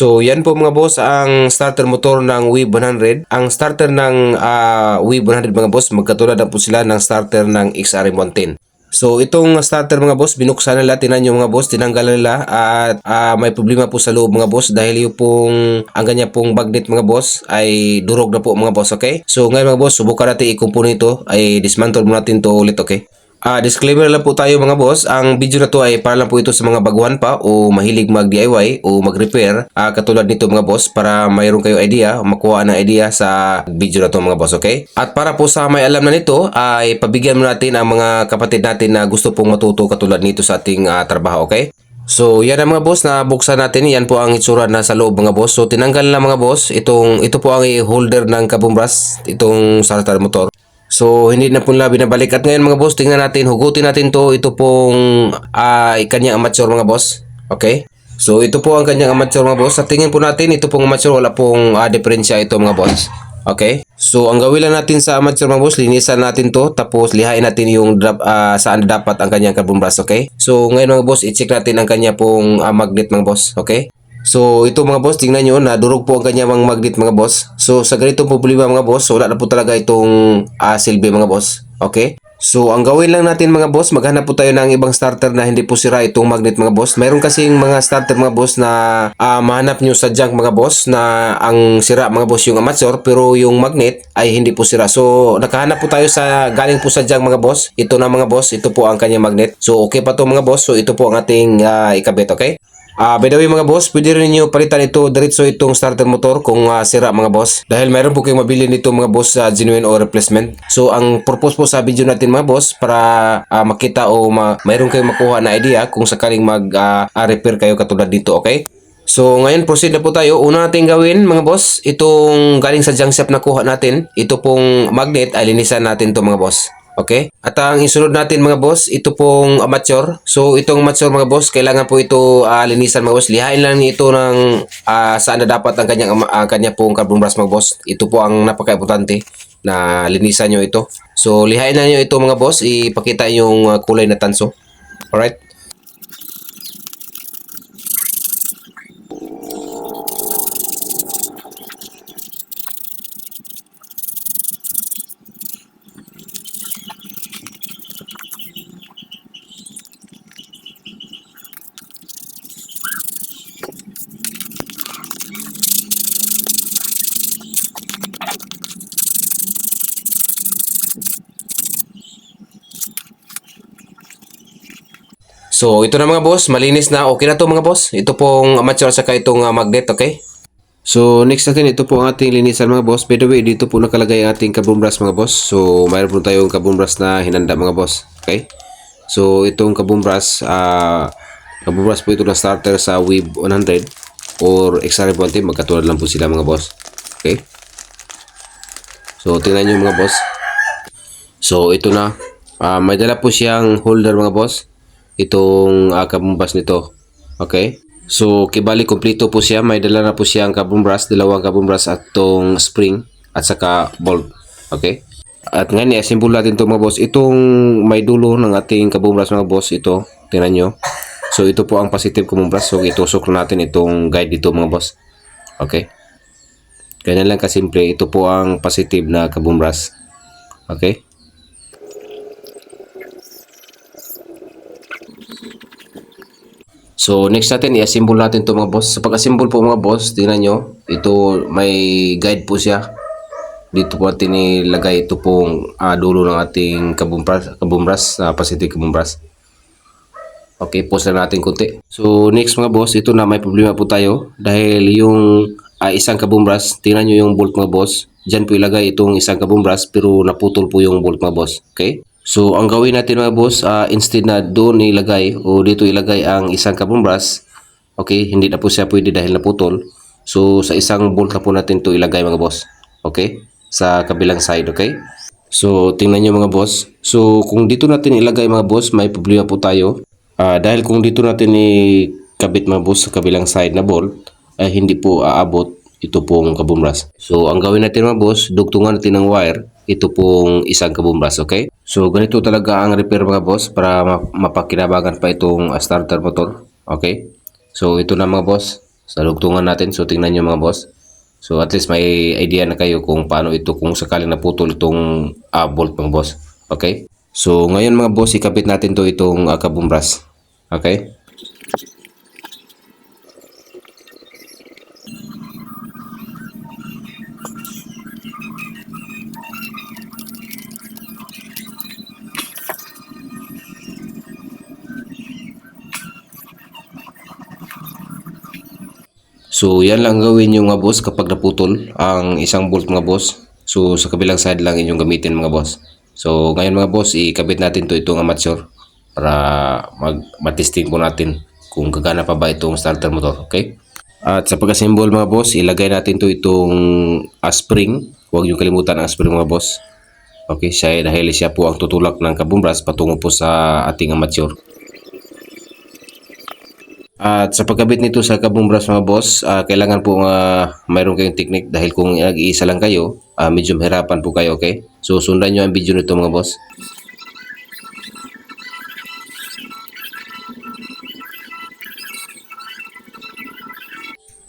So yan po mga boss ang starter motor ng Wave 100. Ang starter ng Wave 100 mga boss, magkatulad na po sila ng starter ng XRM 110. So itong starter mga boss, binuksan nila, tinan nyo mga boss, tinanggalan nila at may problema po sa loob mga boss dahil yung pong ang ganyan pong magnet mga boss ay durog na po mga boss, okay? So ngayon mga boss, subukan natin i-kumpuni ito, ay dismantle mo natin to ulit, okay? Disclaimer lang po tayo mga boss, ang video na to ay para lang po ito sa mga baguhan pa o mahilig mag-DIY o mag-repair katulad nito mga boss, para mayroon kayo idea, makuha ng idea sa video na to mga boss, okay? At para po sa may alam na nito ay pabigyan mo natin ang mga kapatid natin na gusto pong matuto katulad nito sa ating trabaho, okay? So yan ang mga boss, na buksan natin, yan po ang itsura na sa loob mga boss. So tinanggal na mga boss, ito po ang holder ng kabumbras, itong starter motor. So hindi na po nila binabalik. At ngayon mga boss, tingnan natin, hugutin natin to. Ito pong kanyang amateur mga boss. Okay? So ito po ang kanyang amateur mga boss. Sa tingin po natin, ito pong amateur, wala pong diferensya ito mga boss. Okay? So ang gawin lang natin sa amateur mga boss, linisan natin to. Tapos lihain natin yung saan dapat ang kanyang carbon brush. Okay? So ngayon mga boss, i-check natin ang kanya pong magnet mga boss. Okay? So ito mga boss, tingnan nyo na durog po ang kanyang mga magnet mga boss. So sa ganitong problema mga boss, wala na po talaga itong silbi mga boss. Okay? So ang gawin lang natin mga boss, maghanap po tayo ng ibang starter na hindi po sira itong magnet mga boss. Mayroon kasing mga starter mga boss na mahanap nyo sa junk mga boss na ang sira mga boss yung amateur, pero yung magnet ay hindi po sira. So nakahanap po tayo sa galing po sa junk mga boss. Ito na mga boss, ito po ang kanyang magnet. So okay pa to mga boss. So ito po ang ating ikabit, okay? By the way mga boss, pwede rin nyo palitan ito diretso itong starter motor kung sira mga boss. Dahil mayroon po kayong mabili nito mga boss genuine o replacement. So ang purpose po sa video natin mga boss, para makita o mayroon kayong makuha na idea kung sakaling mag-repair kayo katulad dito, okay? So ngayon proceed na po tayo. Una natin gawin mga boss, itong galing sa junk shop na kuha natin, ito pong magnet ay linisan natin to mga boss. Okay? At ang isunod natin mga boss, ito pong amateur. So itong amateur mga boss, kailangan po ito linisan mga boss. Lihain lang ito ng saan na dapat ang kanya pong carbon brush mga boss. Ito po ang napaka-importante na linisan nyo ito. So lihain na nyo ito mga boss, ipakita yung kulay na tanso. Alright? So ito na mga boss, malinis na, okay na to mga boss. Ito pong amateur saka itong magnet, okay? So next natin, ito po ang ating linisan mga boss. By the way, dito po nakalagay ang ating carbon brush mga boss. So mayroon po tayong carbon brush na hinanda mga boss, okay? So itong carbon brush po ito na starter sa Wave 100 or XRM 110, magkatulad lang po sila mga boss, okay? So tingnan nyo mga boss. So ito na, may dala po siyang holder mga boss, itong carbon brush nito, okay? So kibali kompleto po siya, may dala na po siyang carbon brush, dalawang carbon brush at itong spring at saka bolt, okay? At ngayon i-assemble natin ito mga boss. Itong may dulo ng ating carbon brush mga boss, ito, tingnan nyo. So ito po ang positive carbon brush, so itusok natin itong guide dito mga boss, okay? Ganyan lang kasimple, ito po ang positive na carbon brush, okay? So next natin, i-assemble natin to mga boss. Sa pag-assemble po mga boss, tingnan nyo, ito may guide po siya. Dito po natin ilagay ito pong dulo ng ating carbon brush, positive carbon brush. Okay, pause na natin konti. So next mga boss, ito na may problema po tayo. Dahil yung isang carbon brush, tingnan nyo yung bolt mga boss. Diyan po ilagay itong isang carbon brush pero naputol po yung bolt mga boss. Okay? So ang gawin natin mga boss, instead na doon ilagay o dito ilagay ang isang carbon brush, okay, hindi na po siya pwede dahil naputol. So sa isang bolt na po natin to ilagay mga boss, okay, sa kabilang side, okay. So tingnan nyo mga boss, so kung dito natin ilagay mga boss, may problema po tayo, dahil kung dito natin ikabit mga boss sa kabilang side na bolt, ay hindi po aabot ito pong carbon brush. So ang gawin natin mga boss, dugtungan natin ng wire ito pong isang carbon brush, okay? So ganito talaga ang repair mga boss para mapakinabangan pa itong starter motor, okay? So ito na mga boss. sa lugtungan natin. So tingnan nyo mga boss. So at least may idea na kayo kung paano ito kung sakaling naputol itong bolt mga boss. Okay? So ngayon mga boss, ikabit natin to itong kabumbras. Okay? So yan lang gawin yung mga boss kapag naputol ang isang bolt mga boss. So sa kabilang side lang inyong gamitin mga boss. So ngayon mga boss, ikabit natin to itong amateur para matesting po natin kung gagana pa ba itong starter motor. Okay? At sa pag-assemble mga boss, ilagay natin to itong spring. Huwag niyo kalimutan ang spring mga boss. Okay, dahil siya po ang tutulak ng kabumbras patungo po sa ating amateur. At sa pagkabit nito sa kabumbras mga boss, kailangan po mayroon kayong technique dahil kung nag-iisa lang kayo, medyo mahirapan po kayo, okay? So sundan nyo ang video nito mga boss.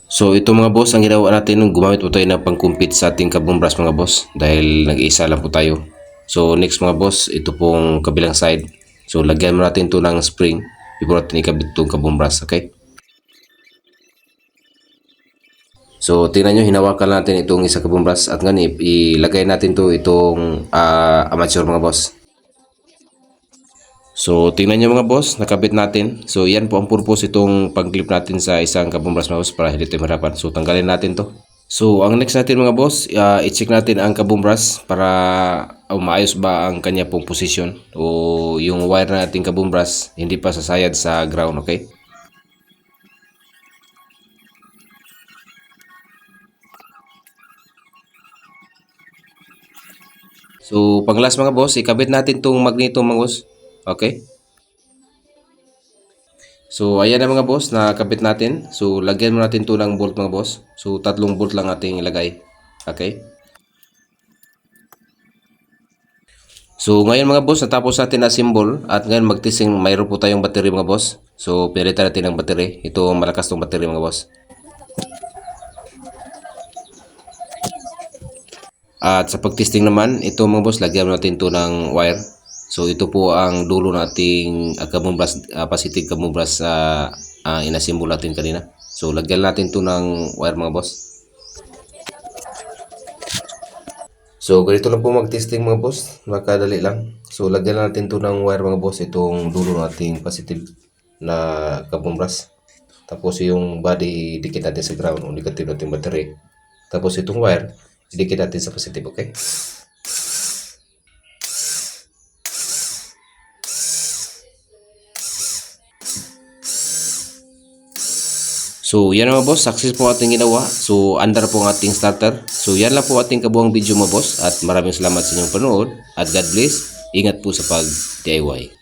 So ito mga boss, ang ginawa natin nung gumamit po tayo ng pangkumpit sa ating kabumbras mga boss dahil nag-iisa lang po tayo. So next mga boss, ito pong kabilang side. So lagyan mo natin ito ng spring before natin ikabit itong kabumbras, okay? So tingnan nyo, hinawakan natin itong isa kabumbras at ngayon ilagay natin itong amateur mga boss. So tingnan nyo mga boss, nakabit natin. So yan po ang purpose itong pag-clip natin sa isang kabumbras mga boss para hindi tayo mahirapan. So tanggalin natin to. So ang next natin mga boss, i-check natin ang kabumbras para maayos ba ang kanya pong posisyon o yung wire na ating kabumbras hindi pa sasayad sa ground, okay? So pang last mga boss, ikabit natin tong magneto mga boss, okay? So ayan na mga boss, nakabit natin. So lagyan mo natin to ng bolt mga boss. So 3 bolt lang ating ilagay, okay? So ngayon mga boss, natapos natin na symbol at ngayon magtising, mayroon po tayong battery mga boss. So pinalitan natin ng battery. Ito malakas tong battery mga boss. At sa pagtesting naman, ito mga boss, lagyan natin to ng wire. So ito po ang dulo nating kabumbras, positive kabumbras inasimbol natin kanina. So lagyan natin to ng wire mga boss. So ganito lang po mag-testing mga boss, makadali lang. So lagyan natin to ng wire mga boss, itong dulo nating positive na kabumbras. Tapos yung body dikit natin sa ground, o negative natin battery. Tapos itong wire, dikit natin sa positive, okay? So yan mga boss, success po ating ginawa. So under po ang ating starter. So yan lang po ating kabuang video mga boss. At maraming salamat sa inyong panood. At God bless. Ingat po sa pag-DIY.